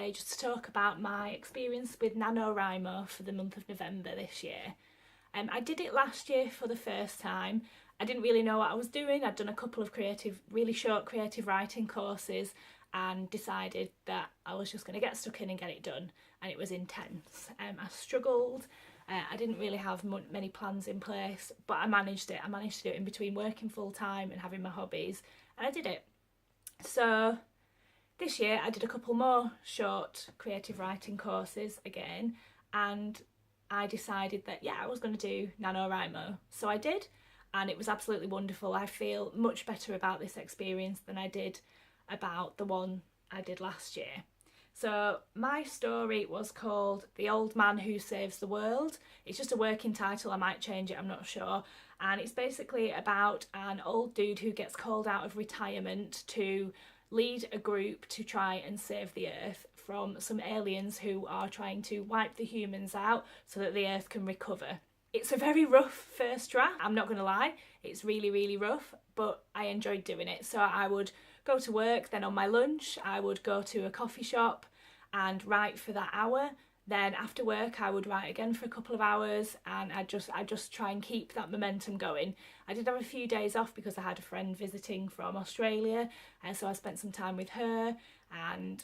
today just to talk about my experience with NaNoWriMo for the month of November this year. I did it last year for the first time. I didn't really know what I was doing. I'd done a couple of really short creative writing courses and decided that I was just going to get stuck in and get it done, and it was intense. I struggled. I didn't really have many plans in place, but I managed it. I managed to do it in between working full time and having my hobbies, and I did it. So this year I did a couple more short creative writing courses again, and I decided that I was going to do NaNoWriMo. So I did, and it was absolutely wonderful. I feel much better about this experience than I did about the one I did last year. So my story was called The Old Man Who Saves the World. It's just a working title, I might change it, I'm not sure. And it's basically about an old dude who gets called out of retirement to lead a group to try and save the Earth from some aliens who are trying to wipe the humans out so that the Earth can recover. It's a very rough first draft, I'm not going to lie. It's really, really rough, but I enjoyed doing it. So I would go to work, then on my lunch I would go to a coffee shop and write for that hour. Then after work I would write again for a couple of hours, and I'd just try and keep that momentum going. I did have a few days off because I had a friend visiting from Australia, and so I spent some time with her, and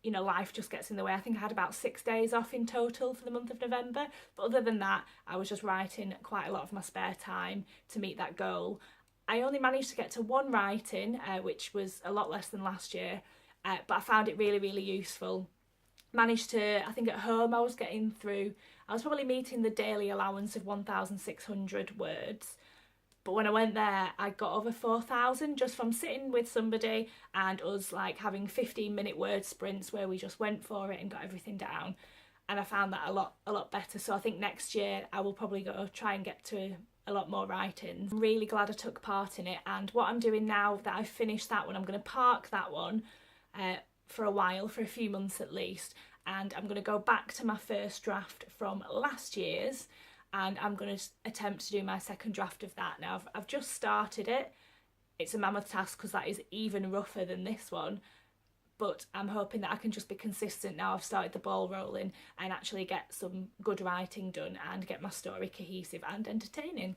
life just gets in the way. I think I had about 6 days off in total for the month of November, but other than that I was just writing quite a lot of my spare time to meet that goal. I only managed to get to one writing, which was a lot less than last year, but I found it really, really useful. Managed to, I think at home I was probably meeting the daily allowance of 1,600 words, but when I went there I got over 4,000 just from sitting with somebody and us like having 15-minute word sprints where we just went for it and got everything down, and I found that a lot better. So I think next year I will probably go try and get to a lot more writings. I'm really glad I took part in it, and what I'm doing now that I've finished that one, I'm going to park that one for a while, for a few months at least, and I'm going to go back to my first draft from last year's, and I'm going to attempt to do my second draft of that. Now I've just started it. It's a mammoth task because that is even rougher than this one, but I'm hoping that I can just be consistent now I've started the ball rolling and actually get some good writing done and get my story cohesive and entertaining.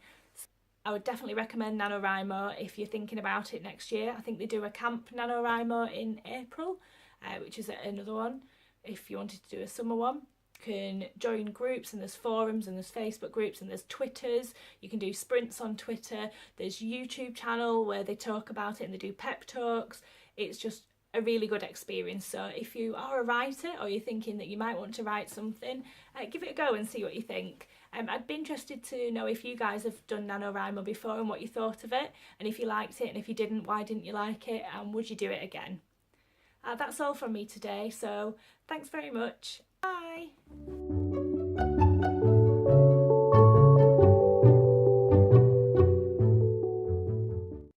I would definitely recommend NaNoWriMo if you're thinking about it next year. I think they do a camp NaNoWriMo in April, which is another one. If you wanted to do a summer one, you can join groups, and there's forums and there's Facebook groups and there's Twitters. You can do sprints on Twitter. There's a YouTube channel where they talk about it and they do pep talks. It's just a really good experience. So if you are a writer or you're thinking that you might want to write something, give it a go and see what you think. I'd be interested to know if you guys have done NaNoWriMo before and what you thought of it, and if you liked it, and if you didn't, why didn't you like it, and would you do it again? That's all from me today, so thanks very much. Bye!